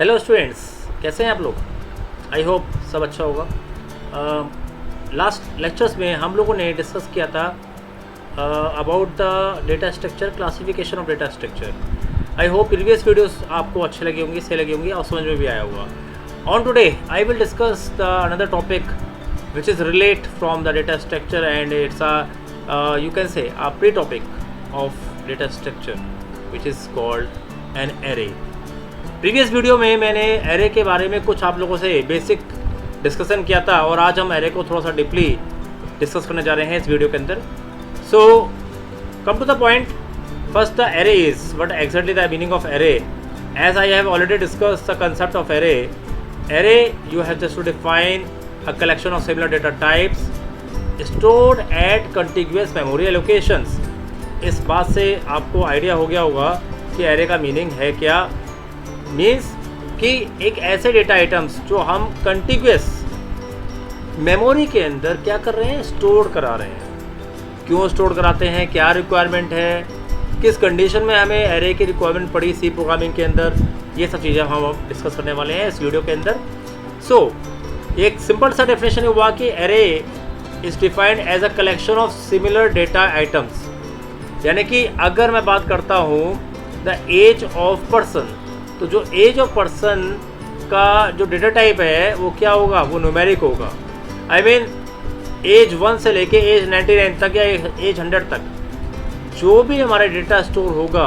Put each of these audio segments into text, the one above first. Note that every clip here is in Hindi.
हेलो स्टूडेंट्स, कैसे हैं आप लोग। आई होप सब अच्छा होगा। लास्ट लेक्चर्स में हम लोगों ने डिस्कस किया था about the data structure, classification of data structure. I hope previous videos आपको अच्छे लगे होंगे, सही लगे होंगे और समझ में भी आया होगा। On today I will discuss the another topic which is relate from the data structure, and it's a you can say a pre-topic of data structure which is called an array. Previous video में मैंने एरे के बारे में कुछ आप लोगों से बेसिक डिस्कशन किया था और आज हम एरे को थोड़ा सा डीपली डिस्कस करने जा रहे हैं इस वीडियो के अंदर। So come to the point, first the array is what exactly the meaning of array. As I have already discussed the concept of array, array you have just to define a collection of similar data types stored at contiguous memory allocations. इस बात से आपको आइडिया हो गया होगा कि एरे का मीनिंग है क्या। मीन्स कि एक ऐसे डेटा आइटम्स जो हम कंटिग्यूस मेमोरी के अंदर क्या कर रहे हैं, स्टोर करा रहे हैं। क्यों स्टोर कराते हैं, क्या रिक्वायरमेंट है, किस कंडीशन में हमें एरे की रिक्वायरमेंट पड़ी सी प्रोग्रामिंग के अंदर, ये सब चीज़ें हम डिस्कस करने वाले हैं इस वीडियो के अंदर। सो एक सिंपल सा डेफिनेशन हुआ कि array is defined as a collection of similar data items. यानी कि अगर मैं बात करता हूँ द एज ऑफ पर्सन, तो जो एज ऑफ पर्सन का जो डेटा टाइप है वो क्या होगा, वो न्यूमेरिक होगा। आई मीन एज 1 से लेके एज 99 तक या एज 100 तक जो भी हमारा डेटा स्टोर होगा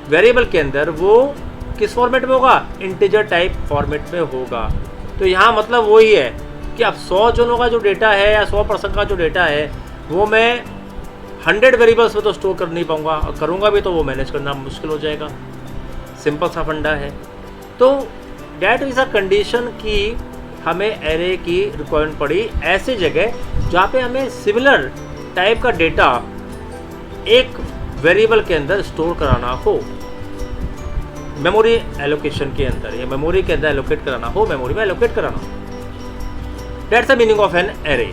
वेरिएबल के अंदर, वो किस फॉर्मेट में होगा, इंटीजर टाइप फॉर्मेट में होगा। तो यहाँ मतलब वही है कि अब 100 जनों का जो डेटा है या 100% का जो डेटा है वो मैं 100 वेरिएबल्स में तो स्टोर कर नहीं पाऊँगा, और करूँगा भी तो वो मैनेज करना मुश्किल हो जाएगा। सिंपल सा फंडा है। तो डैट इज़ अ कंडीशन कि हमें एरे की रिक्वायरमेंट पड़ी ऐसी जगह जहाँ पे हमें सिमिलर टाइप का डेटा एक वेरिएबल के अंदर स्टोर कराना हो, मेमोरी एलोकेशन के अंदर या मेमोरी के अंदर एलोकेट कराना हो, मेमोरी में एलोकेट कराना हो। That's the meaning of an array.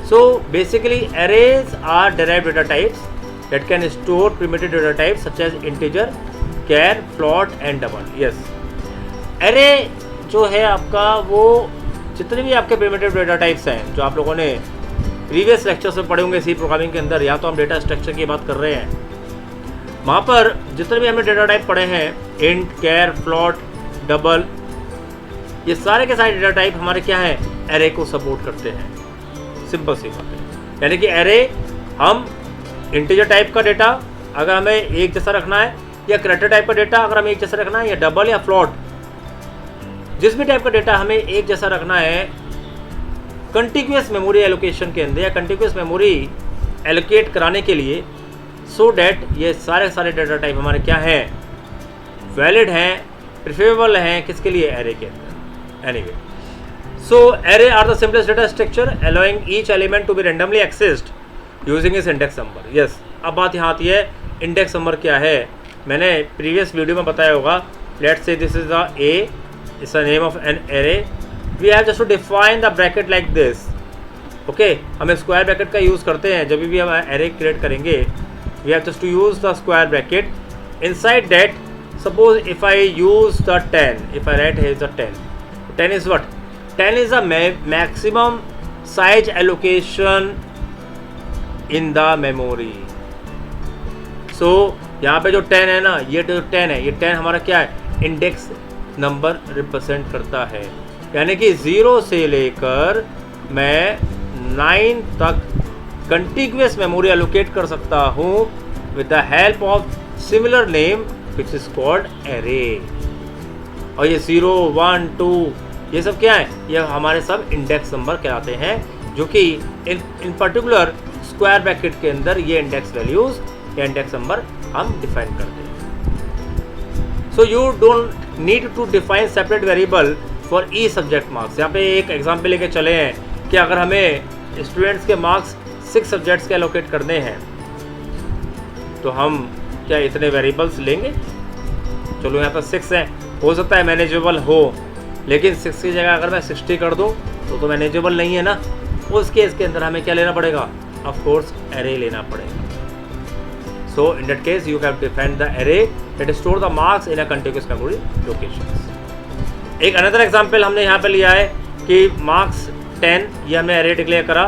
So basically arrays are derived data types that can store primitive data types such as integer, char, float and double. Yes, array जो है आपका, वो जितने भी आपके प्रिमिटिव डेटा टाइप्स हैं जो आप लोगों ने प्रीवियस लेक्चर्स में पढ़े होंगे सी प्रोग्रामिंग के अंदर, या तो हम डेटा स्ट्रक्चर की बात कर रहे हैं, वहाँ पर जितने भी हमने डेटा टाइप पढ़े हैं, इंट, कैर, प्लॉट, डबल, ये सारे के सारे डेटा टाइप हमारे क्या हैं, एरे को सपोर्ट करते हैं। सिंपल सी बात है। यानी कि एरे हम इंटीजर टाइप का डेटा अगर हमें एक जैसा रखना है, या कैरेक्टर टाइप का डेटा अगर हमें एक जैसा रखना है, या डबल या प्लॉट, जिस भी टाइप का डेटा हमें एक जैसा रखना है कंटिग्यूस मेमोरी एलोकेशन के अंदर या कंटिग्यूस मेमोरी एलोकेट कराने के लिए, सो डैट ये सारे सारे डेटा टाइप हमारे क्या हैं, वैलिड हैं, प्रिफरेबल हैं, किसके लिए, एरे के अंदर। Anyway, so array are the simplest data structure allowing each element to be randomly accessed using its index number. Yes, अब बात यहाँ आती है इंडेक्स नंबर क्या है। मैंने प्रीवियस वीडियो में बताया होगा, let's say this is the a, it's the name of an array, we have just to define the bracket like this. Okay, हम स्क्वायर ब्रैकेट का यूज़ करते हैं जब भी हम एरे क्रिएट करेंगे। We have just to use the square bracket. Inside that, suppose if I use the 10, if I write here the 10 is what, 10 is the maximum size allocation in the memory. सो यहाँ पे जो 10 है ना, ये जो 10 है, ये 10 हमारा क्या है, इंडेक्स नंबर रिप्रेजेंट करता है। यानी कि 0 से लेकर मैं 9 तक कंटिग्यूस मेमोरी एलोकेट कर सकता हूँ with the help of similar name which is called array. और ये 0, 1, 2 ये सब क्या है, ये हमारे सब इंडेक्स नंबर कहलाते हैं, जो कि इन पर्टिकुलर स्क्वायर ब्रैकेट के अंदर ये इंडेक्स वैल्यूज या इंडेक्स नंबर हम डिफाइन करते हैं। So you don't need to define separate variable for each subject marks. यहाँ पे एक एग्जाम्पल लेके चले हैं कि अगर हमें स्टूडेंट्स के मार्क्स 6 सब्जेक्ट्स के एलोकेट करने हैं, तो हम क्या इतने वेरिएबल्स लेंगे। चलो यहाँ पर 6 हैं, हो सकता है मैनेजेबल हो, लेकिन 6 की जगह अगर मैं 60 कर दूँ तो मैनेजेबल नहीं है ना। उस केस के अंदर हमें क्या लेना पड़ेगा, ऑफ कोर्स एरे लेना पड़ेगा। So in that case, you have defined the array that store the marks in a contiguous memory locations. एक अनदर एग्जाम्पल हमने यहाँ पे लिया है कि मार्क्स 10, ये हमने एरे डिक्लेयर करा,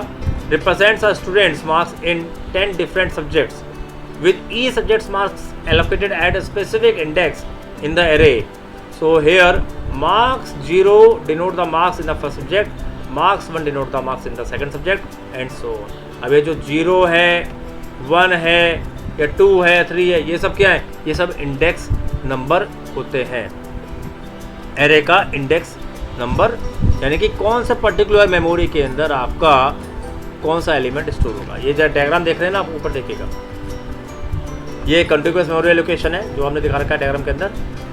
represents a students marks in 10 different subjects with each subject's marks allocated at a specific index in the array. So here marks 0 denote the marks in the first subject, marks 1 denote the marks in the second subject and so on. अब ये जो 0 है, 1 है या 2 है, 3 है, ये सब क्या है? ये सब इंडेक्स नंबर होते हैं। एरे का इंडेक्स नंबर यानी कि कौन सा पर्टिकुलर मेमोरी के अंदर आपका कौन सा एलिमेंट स्टोर होगा। ये जो डायग्राम देख रहे हैं ना, आप ऊपर देखिएगा, ये कंटिन्यूअस मेमोरी एलोकेशन है जो हमने दिखा रखा है डायग्राम के अंदर।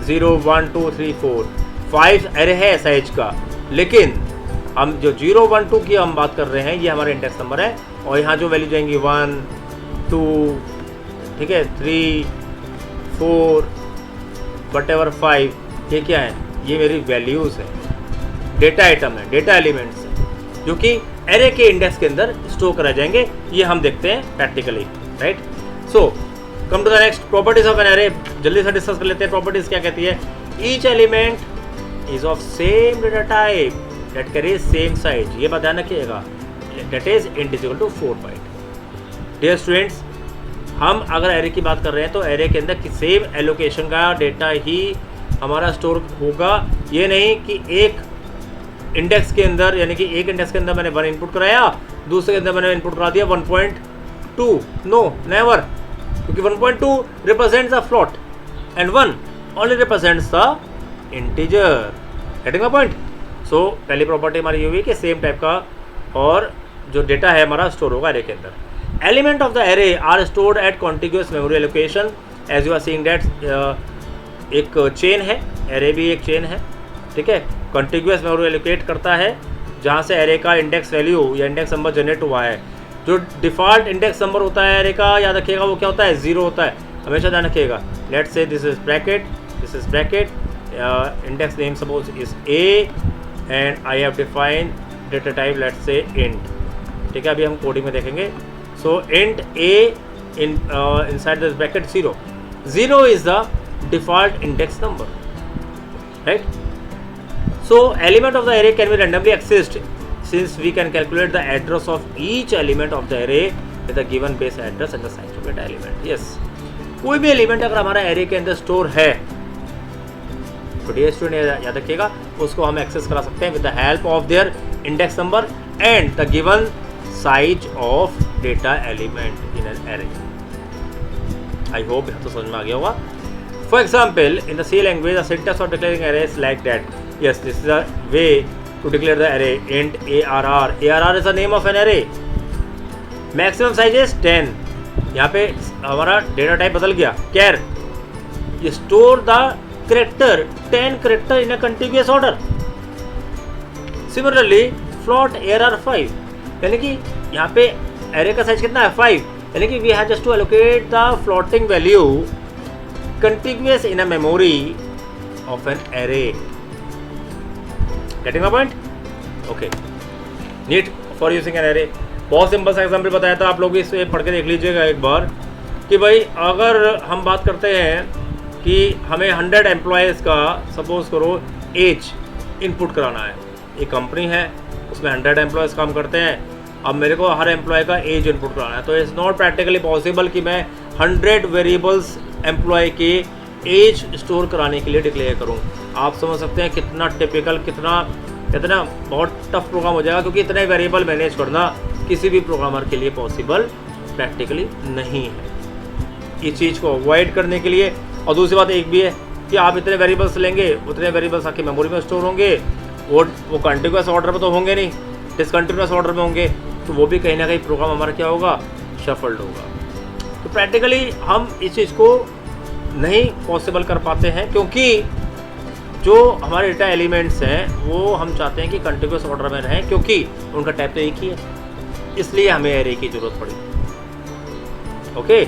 0 1 2 3 4 5 एरे है साइज का, लेकिन हम जो 0 1 2 की हम बात कर रहे हैं ये हमारा इंडेक्स नंबर है, और यहाँ जो वैल्यू जाएंगी 1 2, ठीक है, 3 4 वटेवर 5, ये क्या है? ये मेरी वैल्यूज़ है, डेटा आइटम है, डेटा एलिमेंट्स है जो कि एरे के इंडेक्स के अंदर स्टोर कराए जाएंगे। ये हम देखते हैं practically, right. So come to the next, properties of an array. जल्दी से डिस्कस कर लेते हैं। प्रॉपर्टीज क्या कहती है? Each element is of same data type that carries same size. ये बात ध्यान रखिएगा, that is indivisible to 4 byte. Dear students, हम अगर एरे की बात कर रहे हैं तो एरे के अंदर सेम एलोकेशन का डेटा ही हमारा स्टोर होगा। ये नहीं कि एक इंडेक्स के अंदर, यानी कि एक इंडेक्स के अंदर मैंने 1 इनपुट कराया, दूसरे के अंदर मैंने इनपुट करा दिया 1.2। नो, नेवर, क्योंकि 1.2 represents the float and 1 only represents the integer. Getting the point? So पहली प्रॉपर्टी हमारी ये हुई कि सेम टाइप का और जो डेटा है हमारा स्टोर होगा एरे के अंदर। Element of the array are stored at contiguous memory allocation. As you are seeing that एक चेन है, एरे भी एक चेन है, ठीक है। कॉन्टिग्यूअस मेमोरी एलोकेट करता है जहाँ से एरे का इंडेक्स वैल्यू या इंडेक्स नंबर जनरेट हुआ है। जो डिफ़ॉल्ट इंडेक्स नंबर होता है एरे का, याद रखिएगा, वो क्या होता है? 0 होता है, हमेशा ध्यान रखिएगा। Let's say this is bracket, this is bracket, index name suppose is A and I have defined data type let's say int, ठीक है। अभी हम कोडिंग में देखेंगे। So int A inside this bracket 0, 0 is the default index number, right. So element of the array can be randomly accessed since we can calculate the address of each element of the array with the given base address and the size of that element. Yes, कोई भी एलिमेंट अगर हमारा एरे के अंदर स्टोर है तो डियर स्टूडेंट याद रखिएगा, उसको हम एक्सेस करा सकते हैं with the help of their index number and the given size of data element in an array. I hope तो समझ में आ गया होगा। For example, in the C language, the syntax of declaring array is like that. Yes, this is a way to declare the array. Int ARR. ARR is the name of an array. Maximum size is 10. यहाँ पे हमारा डेटा टाइप बदल गया, char. You store the character 10 character in a contiguous order. Similarly, float ARR 5. यानी कि यहाँ पे array का साइज कितना है? 5. यानी कि we have just to allocate the floating value contiguous in a memory of an array. Getting my point? Okay. Need for using an array. बहुत सिंपल सा एग्जाम्पल बताया था, आप लोग इसे पढ़ के देख लीजिएगा एक बार कि भाई अगर हम बात करते हैं कि हमें 100 एम्प्लॉयज़ का सपोज करो एज इनपुट कराना है। एक कंपनी है, उसमें 100 एम्प्लॉयज़ काम करते हैं। अब मेरे को हर एम्प्लॉय का एज इनपुट कराना है, तो इट्स नॉट प्रैक्टिकली पॉसिबल कि मैं 100 वेरिएबल्स एम्प्लॉय के एज स्टोर कराने के लिए डिक्लेयर करूं। आप समझ सकते हैं कितना टिपिकल, कितना बहुत टफ प्रोग्राम हो जाएगा, क्योंकि इतने वेरिएबल मैनेज करना किसी भी प्रोग्रामर के लिए पॉसिबल प्रैक्टिकली नहीं है। इस चीज़ को अवॉइड करने के लिए, और दूसरी बात एक भी है कि आप इतने वेरिएबल्स लेंगे, उतने वेरिएबल्स आपकी मेमोरी में स्टोर होंगे, वो कंटिन्यूअस ऑर्डर में तो होंगे नहीं, डिसकंटिन्यूअस ऑर्डर में होंगे, तो वो भी कहीं ना कहीं प्रोग्राम हमारा क्या होगा? शफल्ड होगा। तो प्रैक्टिकली हम इस चीज़ को नहीं पॉसिबल कर पाते हैं, क्योंकि जो हमारे डेटा एलिमेंट्स हैं वो हम चाहते हैं कि कंटिन्यूअस ऑर्डर में रहें, क्योंकि उनका टाइप तो एक ही है, इसलिए हमें एरे की ज़रूरत पड़ी। ओके,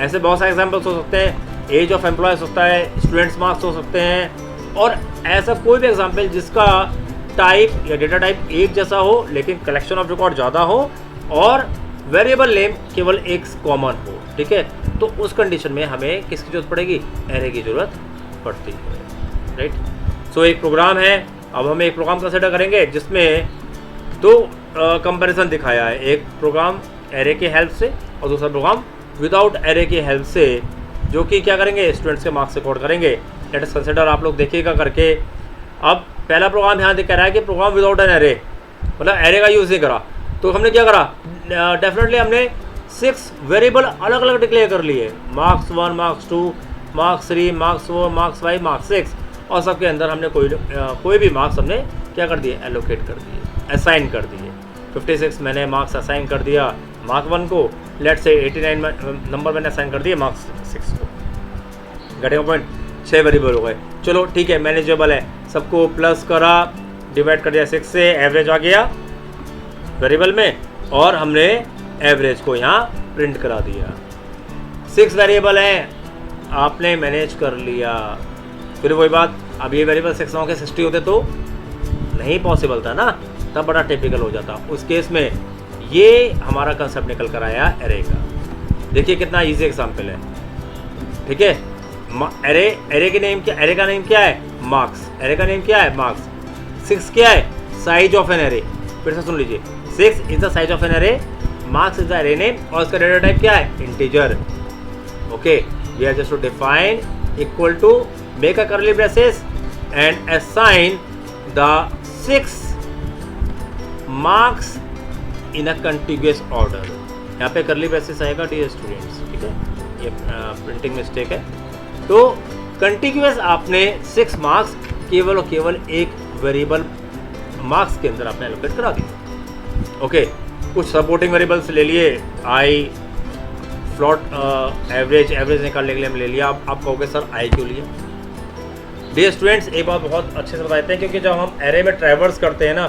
ऐसे बहुत सारे एग्जाम्पल्स हो सकते हैं। एज ऑफ एम्प्लॉयज़ होता है, स्टूडेंट्स मार्क्स हो सकते हैं, और ऐसा कोई भी एग्जाम्पल जिसका टाइप या डेटा टाइप एक जैसा हो लेकिन कलेक्शन ऑफ रिकॉर्ड ज़्यादा हो और वेरिएबल नेम केवल एक कॉमन हो, ठीक है। तो उस कंडीशन में हमें किसकी जरूरत पड़ेगी? एरे की ज़रूरत पड़ती है, राइट। सो एक प्रोग्राम है, अब हम एक प्रोग्राम कंसिडर करेंगे जिसमें दो कंपैरिजन दिखाया है, एक प्रोग्राम एरे के हेल्प से और दूसरा प्रोग्राम विदाउट एरे की हेल्प से, जो कि क्या करेंगे, स्टूडेंट्स के मार्क्स रिकॉर्ड करेंगे। लेट अस कंसिडर, आप लोग देखिएगा करके। अब पहला प्रोग्राम यहाँ कह रहा है कि प्रोग्राम विदाउट एन एरे, मतलब एरे का यूज़ नहीं करा। तो हमने क्या करा, डेफिनेटली हमने 6 वेरिएबल अलग अलग डिक्लेयर कर लिए, marks 1, marks 2, marks 3, marks 4, marks 5, marks 6, और सबके अंदर हमने कोई भी मार्क्स हमने क्या कर दिए, एलोकेट कर दिए, असाइन कर दिए। 56 मैंने मार्क्स असाइन कर दिया मार्क 1 को, लेट से 89 नंबर मैंने असाइन कर दिए मार्क्स 6 को। घटेगा पॉइंट, 6 वेरिएबल हो गए। चलो ठीक है, मैनेजेबल है, सबको प्लस करा, डिवाइड कर दिया 6 से, एवरेज आ गया वेरिएबल में, और हमने एवरेज को यहाँ प्रिंट करा दिया। 6 वेरिएबल हैं, आपने मैनेज कर लिया। फिर वही बात, अब ये वेरिएबल 6 के 60 होते तो नहीं पॉसिबल था ना, तब बड़ा टिपिकल हो जाता। उस केस में ये हमारा कंसेप्ट निकल कर आया एरे का। देखिए कितना इजी एग्जाम्पल है, ठीक है। एरे का नेम क्या है, मार्क्स। एरे का नेम क्या है, मार्क्स। 6 क्या है, साइज ऑफ एन एरे। फिर से सुन लीजिए, 6 is the size of an array, marks is the array name, और इसका डेटा टाइप क्या है, integer. Okay, we are just to define equal to, make a curly braces and assign the 6 marks in a continuous order. यहाँ पे कर्ली ब्रेसेस आएगा डियर स्टूडेंट्स, ठीक है, ये प्रिंटिंग मिस्टेक है। तो कंटिन्यूअस आपने 6 मार्क्स केवल और केवल एक वेरिएबल मार्क्स के अंदर आपने एलोकेट करा दिया। ओके, कुछ सपोर्टिंग वेरिएबल्स ले लिए, आई, फ्लॉट, एवरेज निकालने के लिए हम ले लिया। आप कहोगे सर आई क्यों लिया? डियर स्टूडेंट्स, एक बात बहुत अच्छे से बताते हैं, क्योंकि जब हम एरे में ट्रैवर्स करते हैं ना,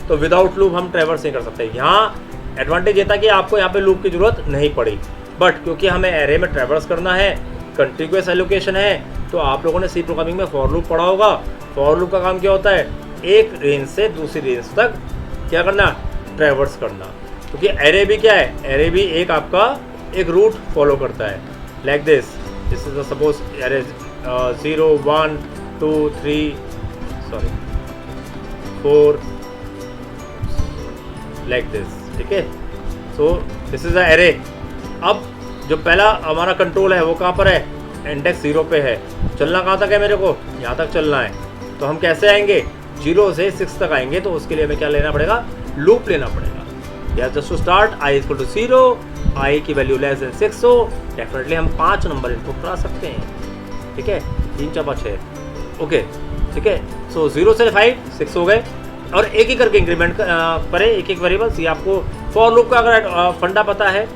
तो विदाउट लूप हम ट्रैवर्स नहीं कर सकते। यहाँ एडवांटेज ये था कि आपको यहाँ पे लूप की जरूरत नहीं पड़ी, बट क्योंकि हमें एरे में ट्रैवर्स करना है, कंटिन्यूअस एलोकेशन है, तो आप लोगों ने सी प्रोग्रामिंग में फॉर लूप पढ़ा होगा। फॉर लूप का काम क्या होता है, एक रेंज से दूसरी रेंज तक क्या करना, ट्रैवर्स करना। क्योंकि एरे भी क्या है, एरे भी एक आपका एक रूट फॉलो करता है, like this is suppose array 0 1 2 3 4 like this, ठीक है। So this is the array. अब जो पहला हमारा कंट्रोल है वो कहाँ पर है, इंडेक्स 0 पे है। चलना कहाँ तक है, मेरे को यहाँ तक चलना है। तो हम कैसे आएंगे, 0 से 6 तक आएंगे, तो उसके लिए हमें क्या लेना पड़ेगा, लूप लेना पड़ेगा। या just to start I equal to 0, I की वैल्यू लेस देन 6 हो, डेफिनेटली हम 5 नंबर इनपुट करा सकते हैं, ठीक है, 3 4 5 6। ओके, ठीक है। सो 0 से 5 6 हो गए, और एक ही करके इंक्रीमेंट करें एक एक वेरिएबल्स। ये आपको फॉर लूप का अगर फंडा पता है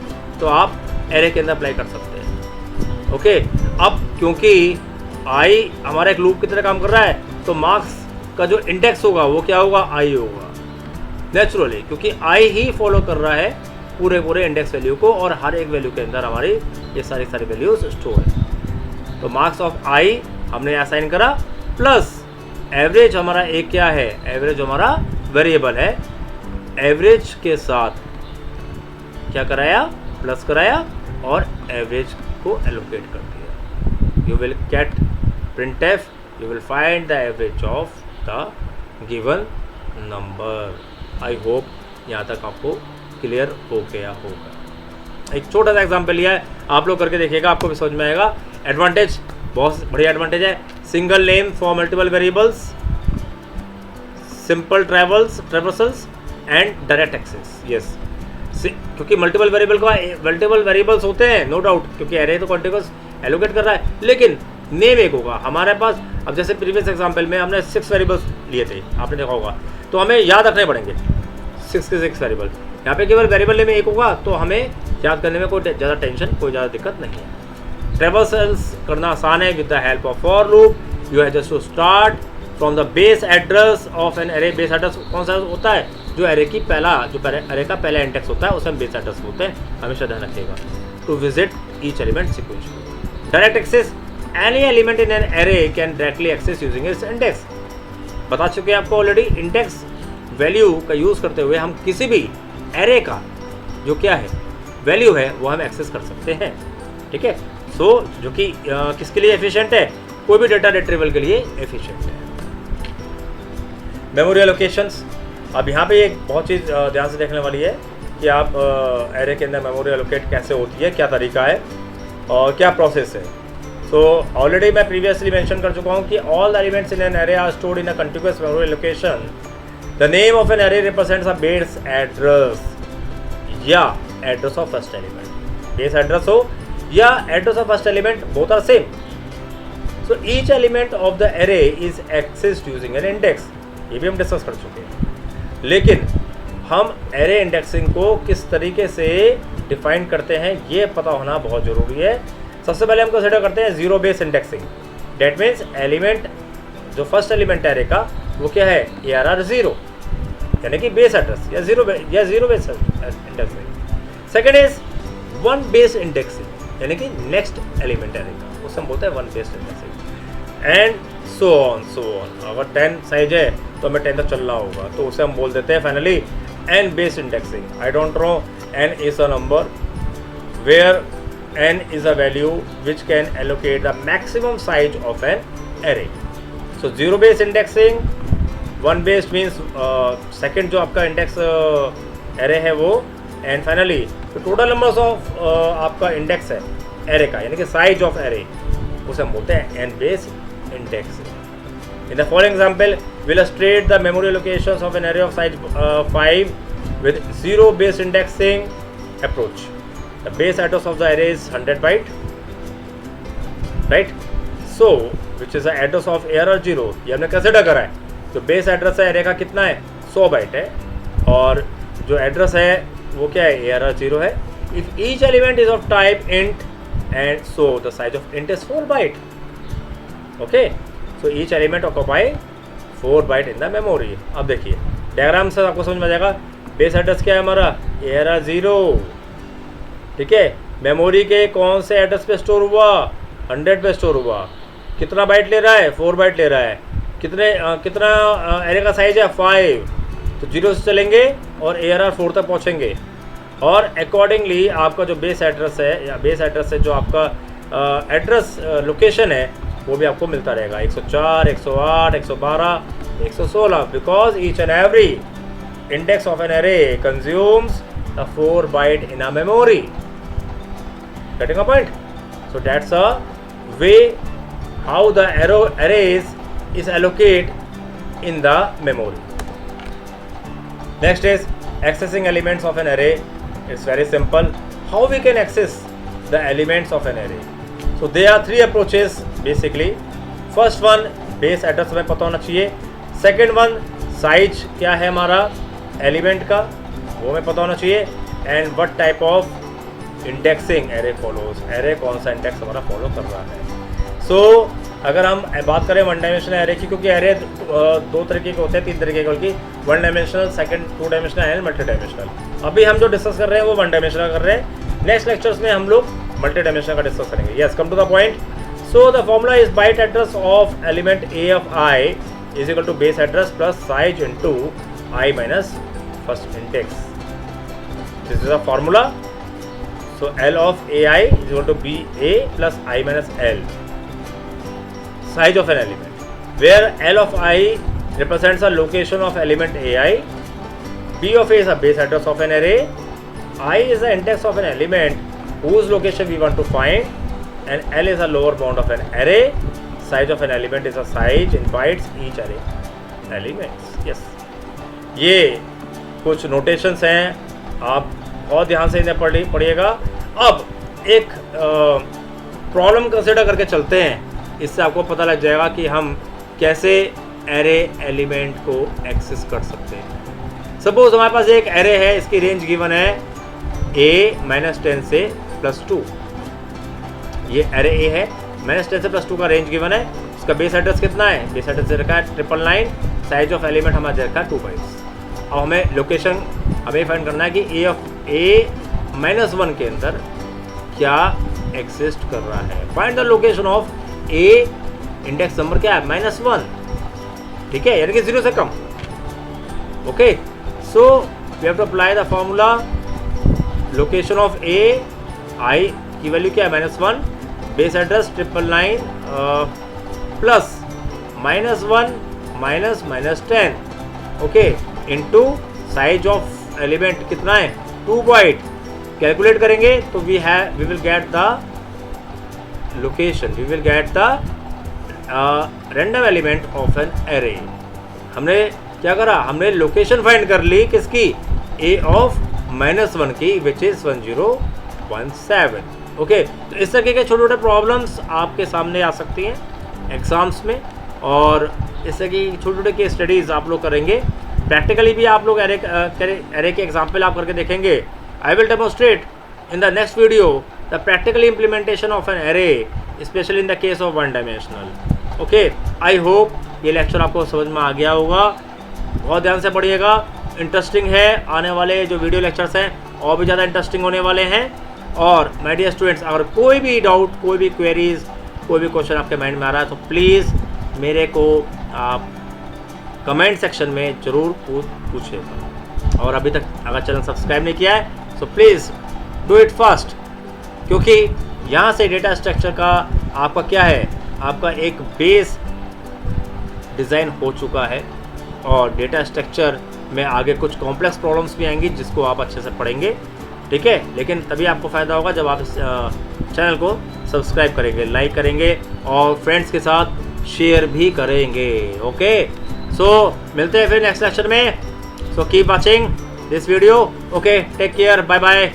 तो आप एरे के अंदर अप्लाई कर सकते हैं। ओके, अब क्योंकि आई हमारा एक लूप की तरह काम कर रहा है, तो मार्क्स का जो इंडेक्स होगा वो क्या होगा, आई होगा नेचुरली, क्योंकि आई ही फॉलो कर रहा है पूरे इंडेक्स वैल्यू को, और हर एक वैल्यू के अंदर हमारी ये सारी वैल्यूज स्टोर है। तो मार्क्स ऑफ आई हमने असाइन करा, प्लस एवरेज हमारा एक क्या है, एवरेज हमारा वेरिएबल है, एवरेज के साथ क्या कराया, प्लस कराया, और एवरेज को एलोकेट कर दिया। You will get printf, you will find the average of the given number। I hope यहाँ तक आपको क्लियर हो गया होगा। एक छोटा सा एग्जाम्पल लिया है, आप लोग करके देखिएगा, आपको भी समझ में आएगा। एडवांटेज, बहुत बढ़िया एडवांटेज है, single name for multiple variables, simple traversals and direct access. Yes, क्योंकि मल्टीपल वेरिएबल्स होते हैं, नो डाउट, क्योंकि एरे तो कॉन्टिन्यूअस एलोकेट कर रहा है, लेकिन नेम एक होगा हमारे पास। अब जैसे प्रीवियस एग्जाम्पल में हमने 6 वेरिएबल्स लिए थे, आपने देखा होगा, तो हमें याद रखने पड़ेंगे 6 के 6 वेरिएबल। यहाँ पे केवल वेरिएबल नेम एक होगा, तो हमें याद करने में कोई ज़्यादा टेंशन, कोई ज़्यादा दिक्कत नहीं है। ट्रैवर्सल्स करना आसान है with the help of for loop. You have just to start from the base address of an array. Base address कौन सा होता है, जो एरे की एरे का पहला इंडेक्स होता है, उसे हम बेस एड्रेस बोलते हैं, हमेशा ध्यान रखिएगा। To visit each element sequentially. Direct access, any element in an array can directly access using its index. बता चुके हैं आपको ऑलरेडी, इंडेक्स वैल्यू का यूज़ करते हुए हम किसी भी एरे का जो क्या है वैल्यू है वो हम एक्सेस कर सकते हैं, ठीक है। सो जो कि किसके लिए एफिशिएंट है, कोई भी डेटा रिट्रीवल के लिए एफिशिएंट है। Memory allocations. अब यहाँ पे एक बहुत चीज़ ध्यान से देखने वाली है कि आप एरे के अंदर मेमोरी एलोकेट कैसे होती है, क्या तरीका है और क्या प्रोसेस है। सो ऑलरेडी मैं प्रीवियसली मेंशन कर चुका हूँ कि all the elements in an array are stored in a continuous memory location. The name of an array represents a base address या address of first element. Base address हो या address of first element, both are same. So each element of the array is accessed using an index. ये भी हम डिस्कस कर चुके हैं, लेकिन हम एरे इंडेक्सिंग को किस तरीके से डिफाइन करते हैं ये पता होना बहुत ज़रूरी है। सबसे पहले हम कंसिडर करते हैं zero base indexing. That means element जो फर्स्ट एलिमेंट एरे का वो क्या है, ARR 0, यानी कि बेस एड्रेस या zero base indexing. Second is one base indexing, यानी कि नेक्स्ट एलिमेंट एरे का, उसे हम बोलते हैं one base indexing. And so on. अगर 10 साइज है तो हमें 10 तक चलना होगा, तो उसे हम बोल देते हैं finally n base indexing. I don't know, n is a number where n is a value which can allocate the maximum size of an array. So zero base indexing, one based means second जो आपका index array है वो, and finally the total numbers of आपका index है array का, यानी कि size of array, उसे हम बोलते हैं n base indexing. In the following example, we illustrate the memory locations of an array of size 5 with zero base indexing approach. The base address of the array is 100 byte, right? So, which is the address of ARR 0. ये हमने कंसिडर करा है। तो बेस एड्रेस है array का कितना है, 100 बाइट है, और जो एड्रेस है वो क्या है, ARR 0 है। If each element is of type int and so the size of int is 4 byte. Okay, so each element occupy 4 byte in the memory. अब देखिए डायग्राम से आपको समझ में आ जाएगा। बेस एड्रेस क्या है हमारा, ARR 0, ठीक है। मेमोरी के कौन से एड्रेस पे स्टोर हुआ, 100 पे स्टोर हुआ। कितना बाइट ले रहा है, 4 बाइट ले रहा है। कितना एरे का साइज है, 5, तो 0 से चलेंगे और ARR 4 तक पहुंचेंगे, और अकॉर्डिंगली आपका जो बेस एड्रेस है या बेस एड्रेस है जो आपका एड्रेस लोकेशन है वो भी आपको मिलता रहेगा, 104, 108, 112, 116, because each and every index of an array consumes a 4 byte in a memory. Getting a point? So that's a way how the arrays is allocated in the memory. Next is accessing elements of an array. It's very simple. How we can access the elements of an array? So there are 3 approaches basically. First one, base address हमें पता होना चाहिए। Second one, size क्या है हमारा एलिमेंट का वो हमें पता होना चाहिए। And what type of indexing array follows, array कौन सा इंडेक्स हमारा फॉलो कर रहा है। सो अगर हम बात करें वन डायमेंशनल एरे की, क्योंकि एरे 2 तरीके के होते हैं, 3 तरीके के, बल्कि 1 dimensional, second 2 dimensional and multi dimensional. अभी हम जो डिस्कस कर रहे हैं वो 1 डायमेंशनल कर रहे हैं। नेक्स्ट लेक्चर्स में हम लोग मल्टी डायमेंशनल का डिस्कस करेंगे। Yes, come to the point. So the formula is byte address of element a of i is equal to base address plus size into i minus first index. This is a formula. So L of AI is equal to BA plus I minus L. Size of an element, where L of I represents a location of element AI, B of A is a base address of an array, I is the index of an element whose location we want to find, and L is a lower bound of an array. Size of an element is a size in bytes each array elements. Yes, ये कुछ नोटेशंस हैं, आप बहुत ध्यान से इन्हें पढ़िएगा। अब एक प्रॉब्लम कंसिडर करके चलते हैं, इससे आपको पता लग जाएगा कि हम कैसे एरे एलिमेंट को एक्सेस कर सकते हैं। सपोज हमारे पास एक एरे है, इसकी रेंज गिवन है a-10 से +2। ये एरे ए है, -10 से +2 का रेंज गिवन है। उसका बेस एड्रेस कितना है, बेस एड्रेस रखा है 999, साइज ऑफ एलिमेंट हमारा रखा है 2 बाइट्स। अब हमें लोकेशन हमें फाइंड करना है कि a-1 के अंदर क्या एग्जिस्ट कर रहा है। Find the location of a, index number क्या है, -1, ठीक है, यानी कि 0 से कम। Okay, so we have to apply the formula location of a, i की वैल्यू क्या है, -1, base address 999 plus -1 -10 okay, into size of element कितना है 2 बाइट, कैलकुलेट करेंगे तो we will get the location, we will get the random element of an array. हमने क्या करा, हमने लोकेशन फाइंड कर ली किसकी, a ऑफ -1 की, विच इज 1017। ओके, तो इस तरीके के छोटे छोटे प्रॉब्लम्स आपके सामने आ सकती हैं एग्जाम्स में, और इस तरह की छोटे छोटे केस स्टडीज़ आप लोग करेंगे। प्रैक्टिकली भी आप लोग एरे के एग्जाम्पल आप करके देखेंगे। I will demonstrate in the next video the practical implementation of an array, specially in the case of 1 dimensional. Okay, I hope ये लेक्चर आपको समझ में आ गया होगा। बहुत ध्यान से पढ़िएगा, इंटरेस्टिंग है। आने वाले जो वीडियो लेक्चर्स हैं और भी ज़्यादा इंटरेस्टिंग होने वाले हैं। और माय डियर स्टूडेंट्स, अगर कोई भी डाउट, कोई भी क्वेरीज, कोई भी क्वेश्चन आपके माइंड में आ रहा है तो प्लीज़ मेरे को आप कमेंट सेक्शन में ज़रूर पूछिएगा। और अभी तक अगर चैनल सब्सक्राइब नहीं किया है तो प्लीज़ डू इट फास्ट, क्योंकि यहाँ से डेटा स्ट्रक्चर का आपका क्या है, आपका एक बेस डिज़ाइन हो चुका है। और डेटा स्ट्रक्चर में आगे कुछ कॉम्प्लेक्स प्रॉब्लम्स भी आएंगी जिसको आप अच्छे से पढ़ेंगे, ठीक है। लेकिन तभी आपको फ़ायदा होगा जब आप इस चैनल को सब्सक्राइब करेंगे, लाइक करेंगे और फ्रेंड्स के साथ शेयर भी करेंगे। ओके, सो मिलते हैं फिर नेक्स्ट लेक्चर में। So keep watching this video. Okay, take care, bye bye.